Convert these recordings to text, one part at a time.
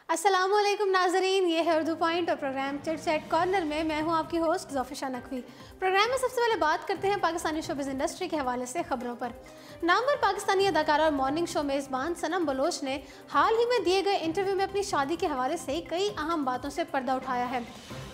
अस्सलामुअलैकुम नाजरीन, ये है उर्दू पॉइंट और प्रोग्राम चिट चैट कॉर्नर में मैं हूं आपकी होस्ट ज़ोफिशा नकवी। प्रोग्राम में सबसे पहले बात करते हैं पाकिस्तानी शोबिज़ इंडस्ट्री के हवाले से खबरों पर। नामवर पाकिस्तानी अदाकारा और मॉर्निंग शो मेज़बान सनम बलोच ने हाल ही में दिए गए इंटरव्यू में अपनी शादी के हवाले से कई अहम बातों से पर्दा उठाया है।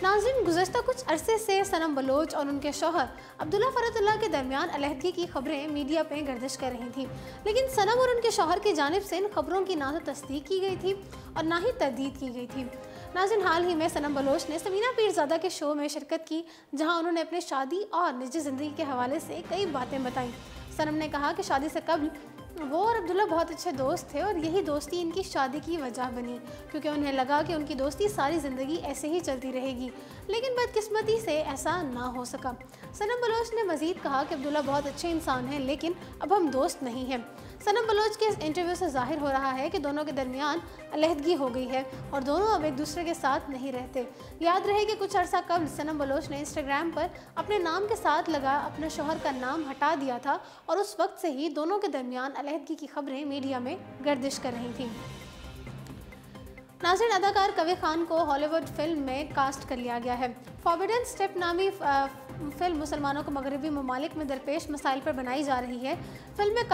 नाज़रीन, गुज़श्ता कुछ अरसे से सनम बलोच और उनके शौहर अब्दुल्ला फ़रतुल्लाह के दरमियान अलहदगी की खबरें मीडिया पे गर्दिश कर रही थी, लेकिन सनम और उनके शौहर की जानिब से इन खबरों की ना तो तस्दीक की गई थी और ना ही तरदीद की गई थी। नाज़रीन, हाल ही में सनम बलोच ने समीना पीरज़ादा के शो में शिरकत की, जहां उन्होंने अपनी शादी और निजी ज़िंदगी के हवाले से कई बातें बताईं। सनम ने कहा कि शादी से कबल वो और अब्दुल्ला बहुत अच्छे दोस्त थे और यही दोस्ती इनकी शादी की वजह बनी, क्योंकि उन्हें लगा कि उनकी दोस्ती सारी ज़िंदगी ऐसे ही चलती रहेगी, लेकिन बदकिस्मती से ऐसा ना हो सका। सनम बलोच ने मज़ीद कहा कि अब्दुल्ला बहुत अच्छे इंसान हैं, लेकिन अब हम दोस्त नहीं हैं। सनम बलोच के इस इंटरव्यू से जाहिर हो रहा है कि दोनों के दरमियान अलहदगी हो गई है और दोनों अब एक दूसरे के साथ नहीं रहते। याद रहे कि कुछ अर्सा कबल सनम बलोच ने इंस्टाग्राम पर अपने नाम के साथ लगा अपने शौहर का नाम हटा दिया था और उस वक्त से ही दोनों के दरमियान अलहदगी की खबरें मीडिया में गर्दिश कर रही थीं। नाज़रीन, अदाकार कवी खान को हॉलीवुड फिल्म में कास्ट कर लिया गया है। फॉरबिडन स्टेप नामी फिल्म मुसलमानों को मगरबी ममालिक में दरपेश मसाइल पर बनाई जा रही है। फिल्म में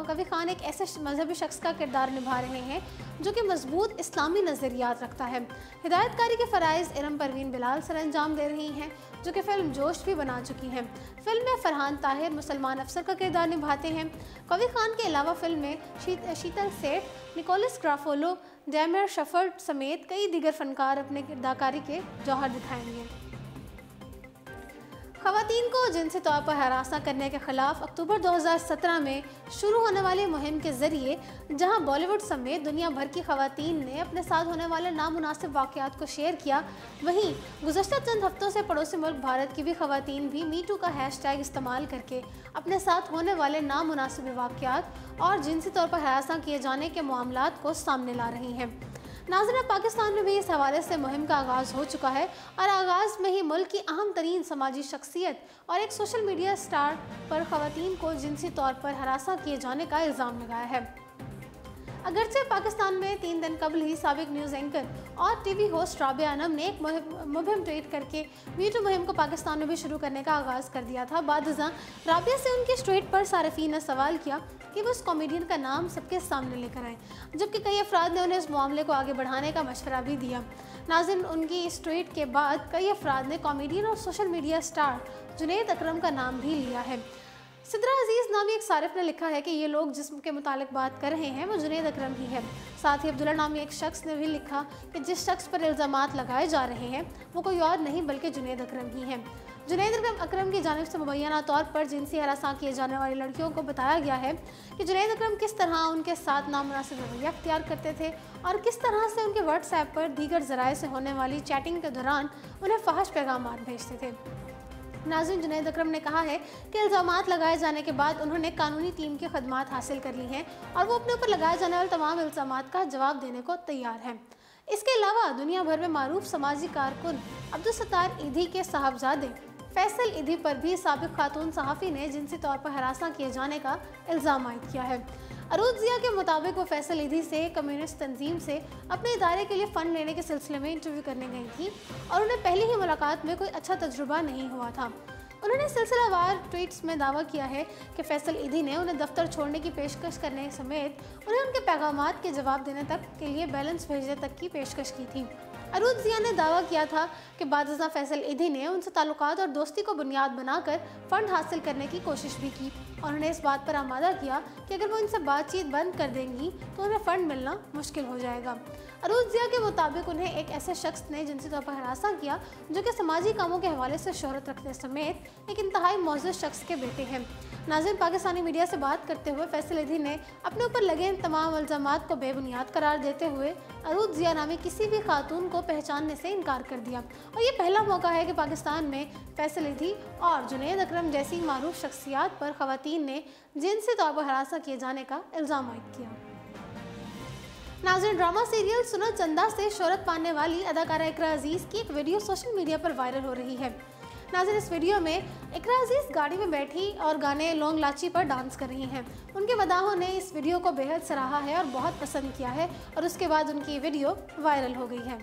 कवी खान एक ऐसे मजहबी शख्स का किरदार निभा रहे हैं जो कि मजबूत इस्लामी नज़रियात रखता है। हिदायतकारी के फ़राइज़ इरम परवीन बिलाल सर अंजाम दे रही हैं, जो कि फ़िल्म जोश भी बना चुकी हैं। फिल्म में फरहान ताहिर मुसलमान अफसर का किरदार निभाते हैं। कवी खान के अलावा फिल्म में शीतल सेठ, निकोलस ग्राफोलो, डैमर शफर्ड समेत कई दीगर फनकार अपने अदाकारी के जौहर दिखाएंगे। ख़वातीन को जिनसी तौर पर हरासा करने के ख़िलाफ़ अक्टूबर 2017 में शुरू होने वाली मुहिम के ज़रिए जहां बॉलीवुड समेत दुनिया भर की ख़वातीन ने अपने साथ होने वाले नामुनासिब वाक़यात को शेयर किया, वहीं गुज़श्ता चंद हफ्तों से पड़ोसी मुल्क भारत की भी ख़वातीन भी मीटू का हैशटैग इस्तेमाल करके अपने साथ होने वाले नामुनासिब वाक़यात और जिनसी तौर पर हरासा किए जाने के मामलात को सामने ला रही हैं। नाज़रीन, पाकिस्तान में भी इस हवाले से मुहिम का आगाज़ हो चुका है और आगाज़ में ही मुल्क की अहम तरीन समाजी शख्सियत और एक सोशल मीडिया स्टार पर ख़वातीन को जिनसी तौर पर हरासा किए जाने का इल्ज़ाम लगाया है। अगरचे पाकिस्तान में 3 दिन कबल ही साबिक न्यूज़ एंकर और टीवी होस्ट राबिया अनम ने एक मुहिम ट्वीट करके मीटू मुहिम को पाकिस्तान में भी शुरू करने का आगाज़ कर दिया था। बादज़ां राबिया से उनके इस ट्वीट पर सारिफीन ने सवाल किया कि वो उस कॉमेडियन का नाम सबके सामने लेकर आए, जबकि कई अफराद ने उन्हें इस मामले को आगे बढ़ाने का मशवरा भी दिया। नाज़रीन, उनकी इस ट्वीट के बाद कई अफराद ने कॉमेडियन और सोशल मीडिया स्टार जुनैद अकरम का नाम भी लिया है। सिद्रा अजीज़ नामी एक सारिफ ने लिखा है कि ये लोग जिसके मुतालिक बात कर रहे हैं वो जुनैद अकरम ही है। साथ ही अब्दुल्ला नामी एक शख्स ने भी लिखा कि जिस शख्स पर इल्ज़ामात लगाए जा रहे हैं वो कोई और नहीं बल्कि जुनैद अकरम ही है। जुनैद अकरम की जानिब से मुबैना तौर पर जिनसी हरासा किए जाने वाली लड़कियों को बताया गया है कि जुनैद अकरम किस तरह उनके साथ नामुनासिब रवैया अख्तियार करते थे और किस तरह से उनके व्हाट्सएप पर दीगर ज़राए से होने वाली चैटिंग के दौरान उन्हें फहश पैगामात भेजते थे। नाज़रीन, जुनैद अकरम ने कहा है कि इल्ज़ामात लगाए जाने के बाद उन्होंने कानूनी टीम की खदमात हासिल कर ली हैं और वो अपने ऊपर लगाए जाने वाले तमाम इल्ज़ामात का जवाब देने को तैयार हैं। इसके अलावा दुनिया भर में मारूफ समाजी कारकुन अब्दुल सत्तार ईदी के साहबजादे फैसल ईदी पर भी साबिक खातून सहाफ़ी ने जिनसी तौर पर हरासा किए जाने का इल्ज़ाम आयद किया है। अरूज ज़िया के मुताबिक वो फैसल ईदी से कम्युनिस्ट तंजीम से अपने इदारे के लिए फ़ंड लेने के सिलसिले में इंटरव्यू करने गई थी और उन्हें पहली ही मुलाकात में कोई अच्छा तजुर्बा नहीं हुआ था। उन्होंने सिलसिलावार ट्वीट्स में दावा किया है कि फैसल ईदी ने उन्हें दफ्तर छोड़ने की पेशकश करने समेत उन्हें उनके पैगामात के जवाब देने तक के लिए बैलेंस भेजने तक की पेशकश की थी। अरूज ज़िया ने दावा किया था कि बादशाह फैसल ईदी ने उनसे ताल्लुकात और दोस्ती को बुनियाद बनाकर फ़ंड हासिल करने की कोशिश भी की और उन्हें इस बात पर आमादा किया कि अगर वो इनसे बातचीत बंद कर देंगी तो उन्हें फ़ंड मिलना मुश्किल हो जाएगा। अरूज ज़िया के मुताबिक उन्हें एक ऐसे शख्स ने जिनसी तौर पर हरासा किया जो कि समाजी कामों के हवाले से शोहरत रखने समेत एक इंतहाई मौजूद शख्स के बेटे हैं। नाज़रीन, पाकिस्तानी मीडिया से बात करते हुए फैसल ईदी ने अपने ऊपर लगे इन तमाम इल्ज़ामात को बेबुनियाद करार देते हुए अरूज ज़िया नामी किसी भी खातून को पहचानने से इनकार कर दिया और ये पहला मौका है कि पाकिस्तान में फैसल ईदी और जुनैद अकरम जैसी मारूफ शख्सियात पर ख़वातीन ने जिनसी तौर पर हरासा किए जाने का इल्ज़ाम आयद किया। नाज़रीन, ड्रामा सीरियल सुना चंदा से शोहरत पाने वाली अदाकारा इकरा अजीज़ की एक वीडियो सोशल मीडिया पर वायरल हो रही है। नाज़रीन, इस वीडियो में इकरा अजीज़ गाड़ी में बैठी और गाने लौंग लाची पर डांस कर रही हैं। उनके मदाहों ने इस वीडियो को बेहद सराहा है और बहुत पसंद किया है और उसके बाद उनकी वीडियो वायरल हो गई है।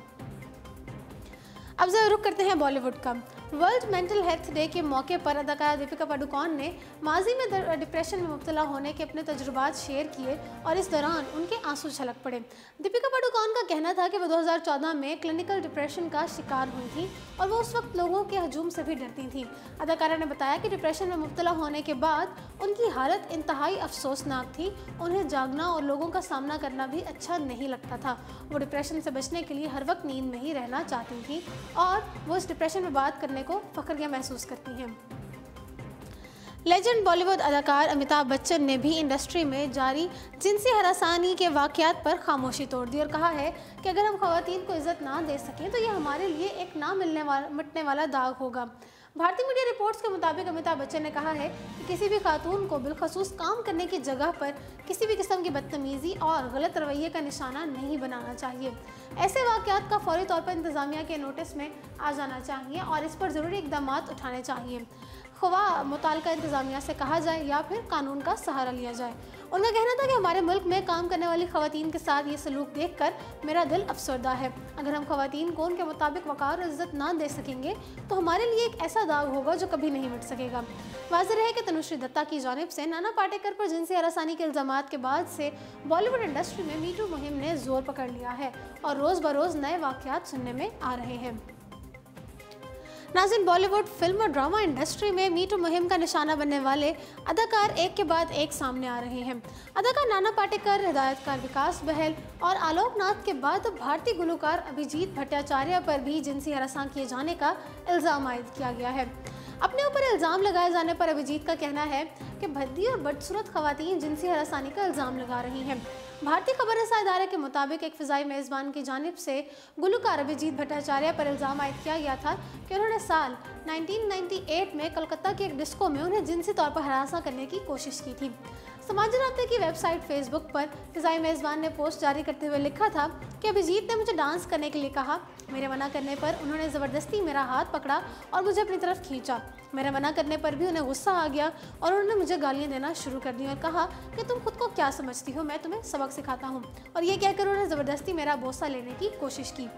अब जरा रुख करते हैं बॉलीवुड का। वर्ल्ड मेंटल हेल्थ डे के मौके पर अदाकारा दीपिका पादुकोण ने माजी में डिप्रेशन में मुब्तला होने के अपने तजुर्बात शेयर किए और इस दौरान उनके आंसू छलक पड़े। दीपिका पादुकोण का कहना था कि वो 2014 में क्लिनिकल डिप्रेशन का शिकार हुई थी और वो उस वक्त लोगों के हजूम से भी डरती थी। अदाकारा ने बताया कि डिप्रेशन में मुब्तला होने के बाद उनकी हालत इंतहाई अफसोसनाक थी। उन्हें जागना और लोगों का सामना करना भी अच्छा नहीं लगता था। वो डिप्रेशन से बचने के लिए हर वक्त नींद में ही रहना चाहती थी और वो इस डिप्रेशन में बात करने को फख्र महसूस करती हैं। लेजेंड बॉलीवुड अदाकार अमिताभ बच्चन ने भी इंडस्ट्री में जारी जिनसी हरासानी के वाक़यात पर खामोशी तोड़ दी और कहा है कि अगर हम ख़वातीन को इज़्ज़त ना दे सकें तो ये हमारे लिए एक ना मिटने वाला दाग होगा। भारतीय मीडिया रिपोर्ट्स के मुताबिक अमिताभ बच्चन ने कहा है कि किसी भी खातून को बिलखसूस काम करने की जगह पर किसी भी किस्म की बदतमीज़ी और गलत रवैये का निशाना नहीं बनाना चाहिए। ऐसे वाक़यात का फौरी तौर पर इंतज़ामिया के नोटिस में आ जाना चाहिए और इस पर ज़रूरी इक़दाम उठाने चाहिए। ख्वाह मुताल्लिका इंतज़ामिया से कहा जाए या फिर कानून का सहारा लिया जाए। उनका कहना था कि हमारे मुल्क में काम करने वाली ख़वातीन के साथ ये सलूक देखकर मेरा दिल अफसरदा है। अगर हम ख़वातीन को उनके मुताबिक वक़ार और इज़्ज़त ना दे सकेंगे तो हमारे लिए एक ऐसा दाग होगा जो कभी नहीं मिट सकेगा। वाज़ेह है कि तनुश्री दत्ता की जानिब से नाना पाटेकर पर जिनसी हरासानी के इल्ज़ामात के बाद से बॉलीवुड इंडस्ट्री में मीटू मुहिम ने ज़ोर पकड़ लिया है और रोज़ बरोज़ नए वाक़यात सुनने में आ रहे हैं। नाज़रीन, बॉलीवुड फिल्म और ड्रामा इंडस्ट्री में मीटू मुहिम का निशाना बनने वाले अदाकार एक के बाद एक सामने आ रहे हैं। अदाकार नाना पाटेकर, हिदायतकार विकास बहल और आलोक नाथ के बाद भारतीय गुलकार अभिजीत भट्टाचार्य पर भी जिनसी हरासा किए जाने का इल्ज़ाम आयद किया गया है। अपने ऊपर इल्ज़ाम लगाए जाने पर अभिजीत का कहना है कि भद्दी और बदसूरत ख़वातीन जिनसी हरासानी का इल्ज़ाम लगा रही हैं। भारतीय खबररसा इदारे के मुताबिक एक फ़िज़ाई मेज़बान की जानिब से गुलकार अभिजीत भट्टाचार्य पर इल्ज़ाम आयद किया गया था कि उन्होंने साल 1998 में कोलकाता के एक डिस्को में उन्हें जिनसी तौर पर हरासा करने की कोशिश की थी। समाजी राब्ते की वेबसाइट फेसबुक पर फ़िज़ाई मेज़बान ने पोस्ट जारी करते हुए लिखा था कि अभिजीत ने मुझे डांस करने के लिए कहा। मेरे मना करने पर उन्होंने ज़बरदस्ती मेरा हाथ पकड़ा और मुझे अपनी तरफ खींचा। मेरे मना करने पर भी उन्हें गुस्सा आ गया और उन्होंने मुझे गालियाँ देना शुरू कर दी और कहा कि तुम खुद को क्या समझती हो, मैं तुम्हें सबक सिखाता हूँ। और ये कहकर उन्होंने ज़बरदस्ती मेरा बोसा लेने की कोशिश की।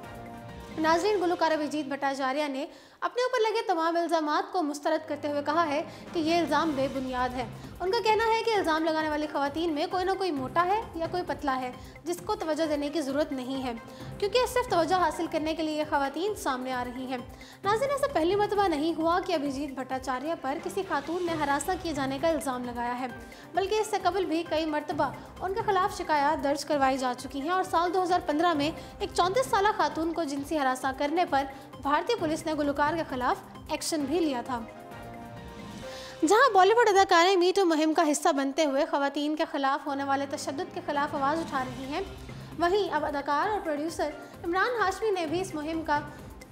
नाज़रीन, गुलकार अभिजीत भट्टाचार्य ने अपने ऊपर लगे तमाम इल्ज़ामात को मुस्तरद करते हुए कहा है कि ये इल्ज़ाम बेबुनियाद है। उनका कहना है कि इल्ज़ाम लगाने वाली ख़वातीन में कोई ना कोई मोटा है या कोई पतला है जिसको तवज्जो देने की ज़रूरत नहीं है, क्योंकि सिर्फ तवज्जो हासिल करने के लिए ये ख़वातीन सामने आ रही हैं। नाज़रीन, ऐसा पहली मरतबा नहीं हुआ कि अभिजीत भट्टाचार्य पर किसी खातून ने हरासा किए जाने का इल्ज़ाम लगाया है, बल्कि इससे कबल भी कई मरतबा उनके खिलाफ शिकायत दर्ज करवाई जा चुकी हैं और साल 2015 में एक 34 साला खातून को जिनसी हरासा करने पर भारतीय पुलिस ने गुलकार के खिलाफ एक्शन भी लिया था। जहां बॉलीवुड अदाकारें मीटू मुहिम का हिस्सा बनते हुए ख़वातीन के खिलाफ होने वाले तशद्दुद के खिलाफ आवाज़ उठा रही हैं, वहीं अब अदाकार और प्रोड्यूसर इमरान हाशमी ने भी इस मुहिम का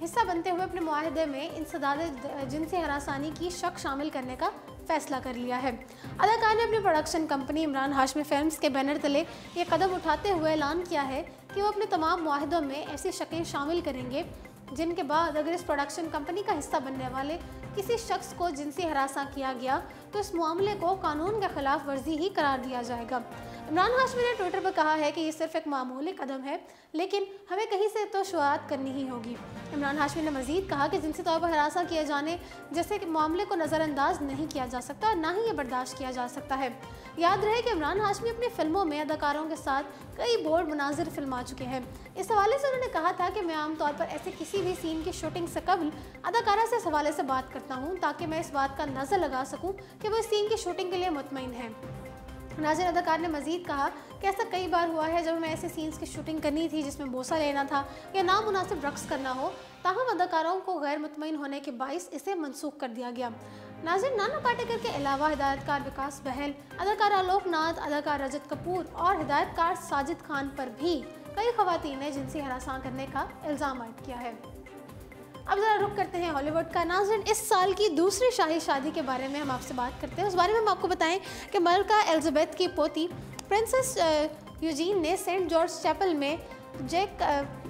हिस्सा बनते हुए अपने मुआहदे में इंसदाद जिनसी हरासानी की शक शामिल करने का फैसला कर लिया है। अदाकार ने अपनी production company Imran Hashmi films के बैनर तले ये कदम उठाते हुए ऐलान किया है कि वो अपने तमाम मुआहदों में ऐसी शकें शामिल करेंगे जिनके बाद अगर इस प्रोडक्शन कंपनी का हिस्सा बनने वाले किसी शख्स को जिनसी हरासा किया गया तो इस मामले को कानून के खिलाफ वर्जी ही करार दिया जाएगा। इमरान हाशमी ने ट्विटर पर कहा है कि ये सिर्फ एक मामूली कदम है, लेकिन हमें कहीं से तो शुरुआत करनी ही होगी। इमरान हाशमी ने मजीद कहा कि जिनसी तौर पर हरासा किए जाने जैसे कि मामले को नज़रअंदाज नहीं किया जा सकता और ना ही ये बर्दाश्त किया जा सकता है। याद रहे कि इमरान हाशमी अपनी फिल्मों में अदाकारों के साथ कई बोल्ड मनाजिर फिल्मा चुके हैं। इस हवाले से उन्होंने कहा था कि मैं आमतौर पर ऐसे किसी भी सीन की शूटिंग से कबल अदाकारा से इस हवाले से बात करता हूँ ताकि मैं इस बात का अंदाज़ा लगा सकूँ कि वो इस सीन की शूटिंग के लिए मुतमईन है। नाज़रीन, अदाकार ने मजीद कहा कि ऐसा कई बार हुआ है जब हमें ऐसे सीन्स की शूटिंग करनी थी जिसमें बोसा लेना था या नामुनासिब रक्स करना हो, ताहम अदाकारों को गैर मुतमईन होने के बाइस इसे मनसूख कर दिया गया। नाज़रीन, नाना पाटेकर के अलावा हिदायतकार विकास बहल, अदाकार आलोक नाथ, अदाकार रजत कपूर और हिदायतकार साजिद खान पर भी कई ख़वातीन ने जिनसी हरासा करने का इल्ज़ाम आयद किया है। अब ज़रा रुख करते हैं हॉलीवुड का। नाज़रीन, इस साल की दूसरी शाही शादी के बारे में हम आपसे बात करते हैं। उस बारे में हम आपको बताएं कि मलका एलिज़ाबेथ की पोती प्रिंसेस यूजीन ने सेंट जॉर्ज चैपल में जैक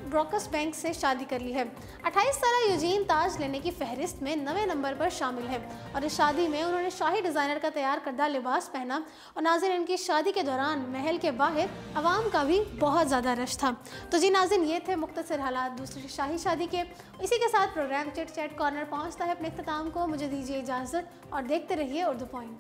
ब्रॉकस बैंक से शादी कर ली है। 28 साल यूजीन ताज लेने की फहरिस्त में 9वें नंबर पर शामिल है और इस शादी में उन्होंने शाही डिज़ाइनर का तैयार करदा लिबास पहना और नाज़रीन, इनकी शादी के दौरान महल के बाहर आवाम का भी बहुत ज़्यादा रश था। तो जी नाज़रीन, ये थे मुख्तसर हालात दूसरी शाही शादी के। इसी के साथ प्रोग्राम चिट चैट कॉर्नर पहुँचता है अपने इख्तिताम को। मुझे दीजिए इजाज़त और देखते रहिए उर्दू पॉइंट।